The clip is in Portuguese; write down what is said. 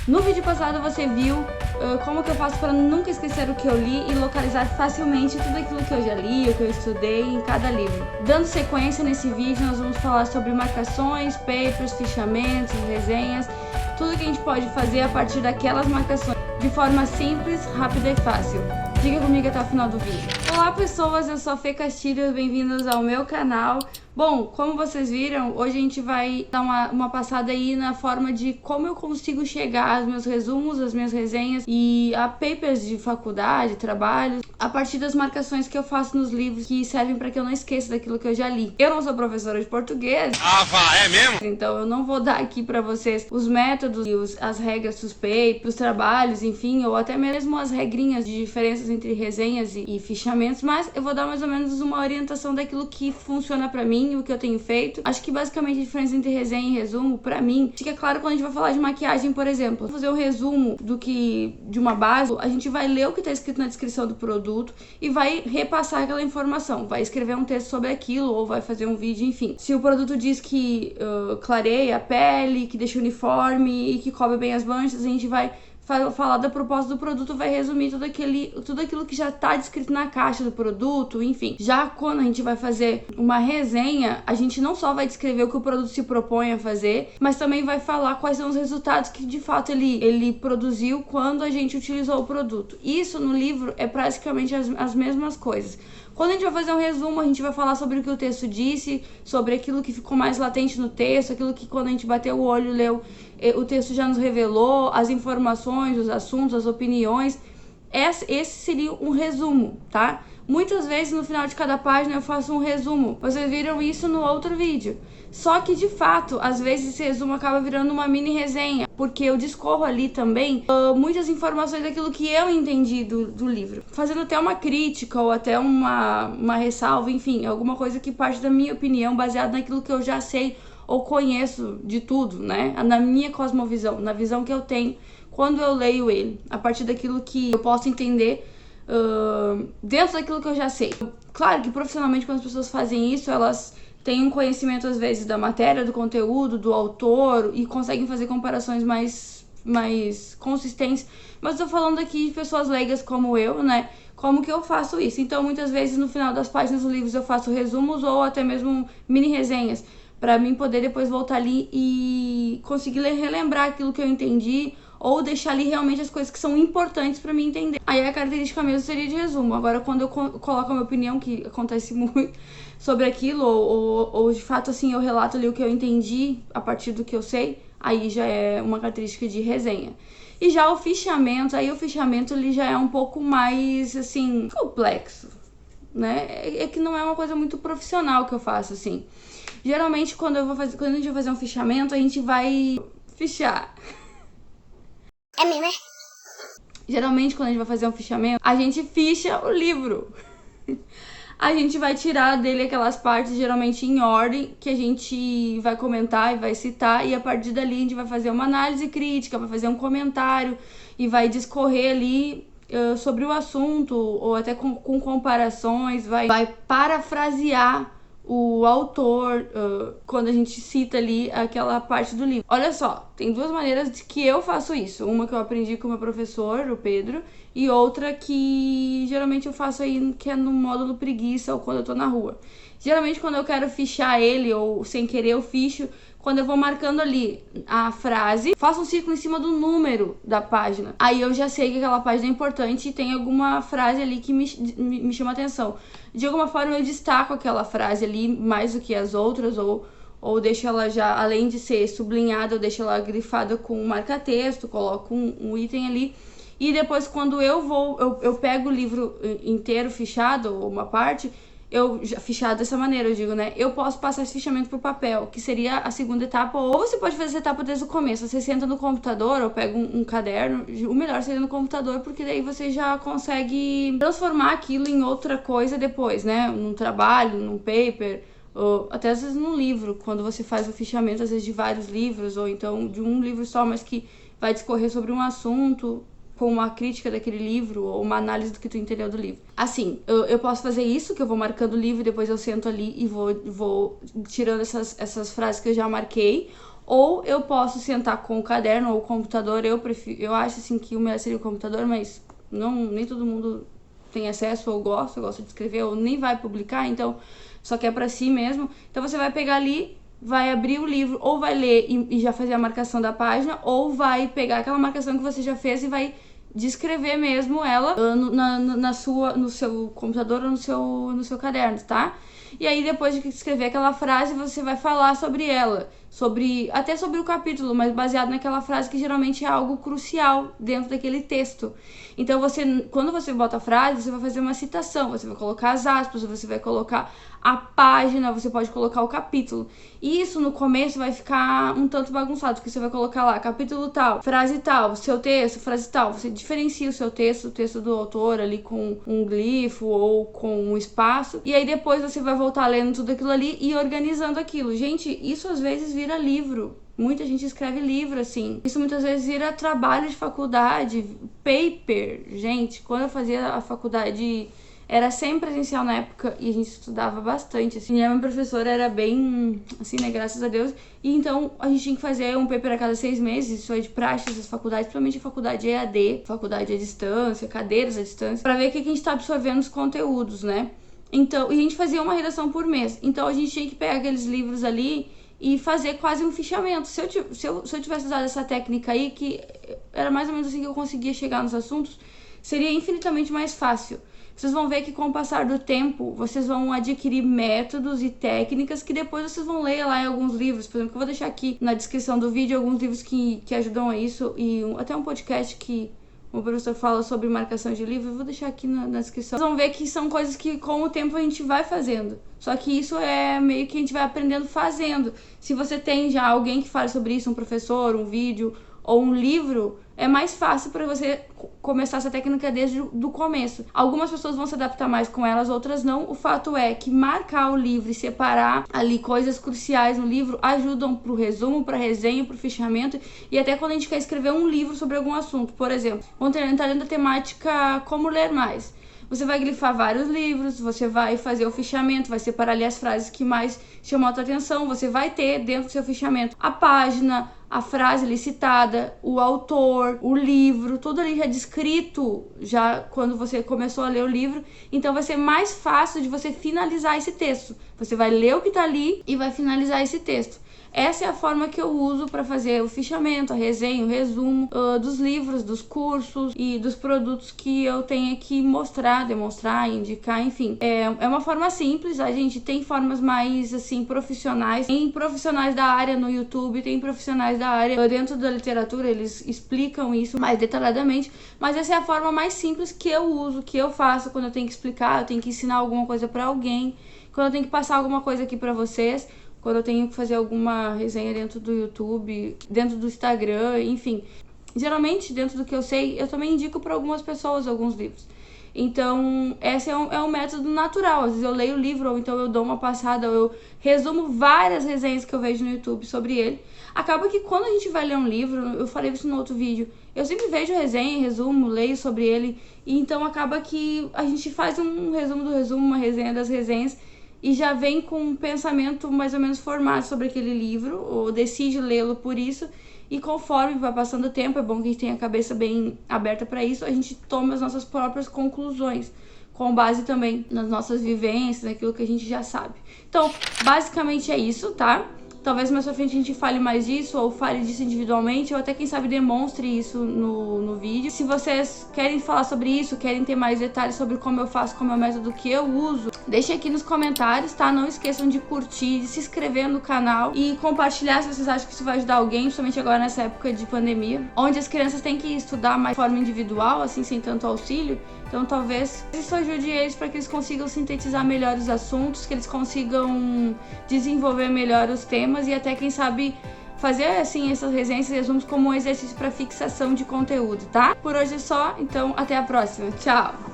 No vídeo passado você viu como que eu faço para nunca esquecer o que eu li e localizar facilmente tudo aquilo que eu já li, o que eu estudei em cada livro. Dando sequência nesse vídeo, nós vamos falar sobre marcações, papers, fichamentos, resenhas, tudo que a gente pode fazer a partir daquelas marcações, de forma simples, rápida e fácil. Fica comigo até o final do vídeo. Olá pessoas, eu sou a Fê Castilho, bem-vindos ao meu canal. Bom, como vocês viram, hoje a gente vai dar uma passada aí na forma de como eu consigo chegar aos meus resumos, às minhas resenhas e a papers de faculdade, trabalhos, a partir das marcações que eu faço nos livros que servem para que eu não esqueça daquilo que eu já li. Eu não sou professora de português. É mesmo? Então eu não vou dar aqui para vocês os métodos e as regras dos papers, os trabalhos, enfim, ou até mesmo as regrinhas de diferenças entre resenhas e fichamentos, mas eu vou dar mais ou menos uma orientação daquilo que funciona para mim, o que eu tenho feito. Acho que basicamente a diferença entre resenha e resumo, pra mim, fica claro quando a gente vai falar de maquiagem, por exemplo. Fazer um resumo de uma base, a gente vai ler o que tá escrito na descrição do produto e vai repassar aquela informação. Vai escrever um texto sobre aquilo ou vai fazer um vídeo, enfim. Se o produto diz que clareia a pele, que deixa uniforme e que cobre bem as manchas, a gente vai falar da proposta do produto, vai resumir tudo aquilo que já tá descrito na caixa do produto, enfim. Já quando a gente vai fazer uma resenha, a gente não só vai descrever o que o produto se propõe a fazer, mas também vai falar quais são os resultados que de fato ele produziu quando a gente utilizou o produto. Isso no livro é praticamente as mesmas coisas. Quando a gente vai fazer um resumo, a gente vai falar sobre o que o texto disse, sobre aquilo que ficou mais latente no texto, aquilo que quando a gente bateu o olho, leu, o texto já nos revelou, as informações, os assuntos, as opiniões. Esse seria um resumo, tá? Muitas vezes no final de cada página eu faço um resumo. Vocês viram isso no outro vídeo. Só que de fato, às vezes esse resumo acaba virando uma mini resenha, porque eu discorro ali também muitas informações daquilo que eu entendi do livro, fazendo até uma crítica ou até uma ressalva, enfim, alguma coisa que parte da minha opinião, baseada naquilo que eu já sei ou conheço de tudo, né? Na minha cosmovisão, na visão que eu tenho quando eu leio ele, a partir daquilo que eu posso entender dentro daquilo que eu já sei. Claro que profissionalmente, quando as pessoas fazem isso, elas têm um conhecimento às vezes da matéria, do conteúdo, do autor e conseguem fazer comparações mais consistentes, mas eu tô falando aqui de pessoas leigas como eu, né? Como que eu faço isso? Então muitas vezes no final das páginas dos livros eu faço resumos ou até mesmo mini resenhas, para mim poder depois voltar ali e conseguir relembrar aquilo que eu entendi ou deixar ali realmente as coisas que são importantes para mim entender. Aí a característica mesmo seria de resumo. Agora, quando eu coloco a minha opinião, que acontece muito sobre aquilo, ou de fato assim eu relato ali o que eu entendi a partir do que eu sei, aí já é uma característica de resenha. E já o fichamento, aí o fichamento ele já é um pouco mais assim complexo, né? É que não é uma coisa muito profissional que eu faço assim. Geralmente quando a gente vai fazer um fichamento, a gente vai fichar. É mesmo, é? Geralmente, quando a gente vai fazer um fichamento, a gente ficha o livro. A gente vai tirar dele aquelas partes, geralmente em ordem, que a gente vai comentar e vai citar. E a partir dali, a gente vai fazer uma análise crítica, vai fazer um comentário e vai discorrer ali sobre o assunto, ou até com comparações, vai parafrasear o autor quando a gente cita ali aquela parte do livro. Olha só, tem duas maneiras de que eu faço isso. Uma que eu aprendi com o meu professor, o Pedro, e outra que geralmente eu faço aí, que é no módulo preguiça ou quando eu tô na rua. Geralmente quando eu quero fichar ele, ou sem querer eu ficho, quando eu vou marcando ali a frase, faço um círculo em cima do número da página. Aí eu já sei que aquela página é importante e tem alguma frase ali que me chama atenção. De alguma forma eu destaco aquela frase ali mais do que as outras, ou deixo ela já, além de ser sublinhada, eu deixo ela grifada com um marca-texto, coloco um item ali. E depois quando eu pego o livro inteiro fichado, ou uma parte, fichado dessa maneira, eu digo, né? Eu posso passar esse fichamento pro papel, que seria a segunda etapa, ou você pode fazer essa etapa desde o começo. Você senta no computador ou pega um caderno, o melhor seria no computador, porque daí você já consegue transformar aquilo em outra coisa depois, né? Num trabalho, num paper, ou até às vezes num livro, quando você faz o fichamento, às vezes de vários livros, ou então de um livro só, mas que vai discorrer sobre um assunto, com uma crítica daquele livro ou uma análise do que tu entendeu do livro. Assim, eu posso fazer isso, que eu vou marcando o livro e depois eu sento ali e vou tirando essas frases que eu já marquei. Ou eu posso sentar com o caderno ou o computador. Eu acho assim que o melhor seria o computador, mas nem todo mundo tem acesso ou gosta de escrever ou nem vai publicar, então só que é pra si mesmo. Então você vai pegar ali, vai abrir o livro, ou vai ler e já fazer a marcação da página, ou vai pegar aquela marcação que você já fez e vai descrever mesmo ela no seu computador ou no seu caderno, tá? E aí depois de escrever aquela frase, você vai falar sobre ela, até sobre o capítulo, mas baseado naquela frase que geralmente é algo crucial dentro daquele texto. Então quando você bota a frase, você vai fazer uma citação, você vai colocar as aspas, você vai colocar a página, você pode colocar o capítulo. E isso no começo vai ficar um tanto bagunçado, porque você vai colocar lá capítulo tal, frase tal, seu texto, frase tal. Você diferencia o seu texto, o texto do autor ali com um glifo ou com um espaço. E aí depois você vai voltar lendo tudo aquilo ali e organizando aquilo. Gente, isso às vezes vira livro. Muita gente escreve livro, assim. Isso muitas vezes vira trabalho de faculdade, paper. Gente, quando eu fazia a faculdade, era sempre presencial na época e a gente estudava bastante, assim. E a minha professora era bem, assim, né, graças a Deus. E então a gente tinha que fazer um paper a cada 6 meses, isso é de praxe das faculdades, principalmente a faculdade EAD, faculdade à distância, cadeiras à distância, pra ver o que a gente tá absorvendo os conteúdos, né? Então, e a gente fazia uma redação por mês. Então a gente tinha que pegar aqueles livros ali e fazer quase um fichamento. Se eu tivesse usado essa técnica aí, que era mais ou menos assim que eu conseguia chegar nos assuntos, seria infinitamente mais fácil. Vocês vão ver que com o passar do tempo, vocês vão adquirir métodos e técnicas que depois vocês vão ler lá em alguns livros. Por exemplo, que eu vou deixar aqui na descrição do vídeo alguns livros que ajudam a isso e até um podcast que o professor fala sobre marcação de livro, eu vou deixar aqui na descrição. Vocês vão ver que são coisas que com o tempo a gente vai fazendo. Só que isso é meio que a gente vai aprendendo fazendo. Se você tem já alguém que fale sobre isso, um professor, um vídeo ou um livro, é mais fácil para você começar essa técnica desde o começo. Algumas pessoas vão se adaptar mais com elas, outras não. O fato é que marcar o livro e separar ali coisas cruciais no livro ajudam pro resumo, pra resenha, pro fichamento e até quando a gente quer escrever um livro sobre algum assunto. Por exemplo, vamos entrar dentro da temática como ler mais. Você vai glifar vários livros, você vai fazer o fichamento, vai separar ali as frases que mais chamam a tua atenção, você vai ter dentro do seu fichamento a página, a frase ali citada, o autor, o livro, tudo ali já descrito já quando você começou a ler o livro. Então vai ser mais fácil de você finalizar esse texto. Você vai ler o que tá ali e vai finalizar esse texto. Essa é a forma que eu uso para fazer o fichamento, a resenha, o resumo dos livros, dos cursos e dos produtos que eu tenho que mostrar, demonstrar, indicar, enfim. É uma forma simples, a gente tem formas mais, assim, profissionais. Tem profissionais da área no YouTube, tem profissionais da área dentro da literatura, eles explicam isso mais detalhadamente, mas essa é a forma mais simples que eu uso, que eu faço quando eu tenho que explicar, eu tenho que ensinar alguma coisa para alguém, quando eu tenho que passar alguma coisa aqui para vocês, quando eu tenho que fazer alguma resenha dentro do YouTube, dentro do Instagram, enfim. Geralmente, dentro do que eu sei, eu também indico para algumas pessoas alguns livros. Então, esse é um método natural. Às vezes eu leio o livro, ou então eu dou uma passada, ou eu resumo várias resenhas que eu vejo no YouTube sobre ele. Acaba que quando a gente vai ler um livro, eu falei isso no outro vídeo, eu sempre vejo resenha, resumo, leio sobre ele, e então acaba que a gente faz um resumo do resumo, uma resenha das resenhas, e já vem com um pensamento mais ou menos formado sobre aquele livro, ou decide lê-lo por isso, e conforme vai passando o tempo, é bom que a gente tenha a cabeça bem aberta para isso, a gente toma as nossas próprias conclusões, com base também nas nossas vivências, naquilo que a gente já sabe. Então, basicamente é isso, tá? Talvez mais pra frente a gente fale mais disso, ou fale disso individualmente, ou até quem sabe demonstre isso no vídeo. Se vocês querem falar sobre isso, querem ter mais detalhes sobre como eu faço, como é o método que eu uso, deixem aqui nos comentários, tá? Não esqueçam de curtir, de se inscrever no canal e compartilhar se vocês acham que isso vai ajudar alguém, principalmente agora nessa época de pandemia, onde as crianças têm que estudar mais de forma individual, assim, sem tanto auxílio. Então talvez isso ajude eles para que eles consigam sintetizar melhor os assuntos, que eles consigam desenvolver melhor os temas e até, quem sabe, fazer assim essas resenhas e resumos como um exercício para fixação de conteúdo, tá? Por hoje é só, então até a próxima. Tchau!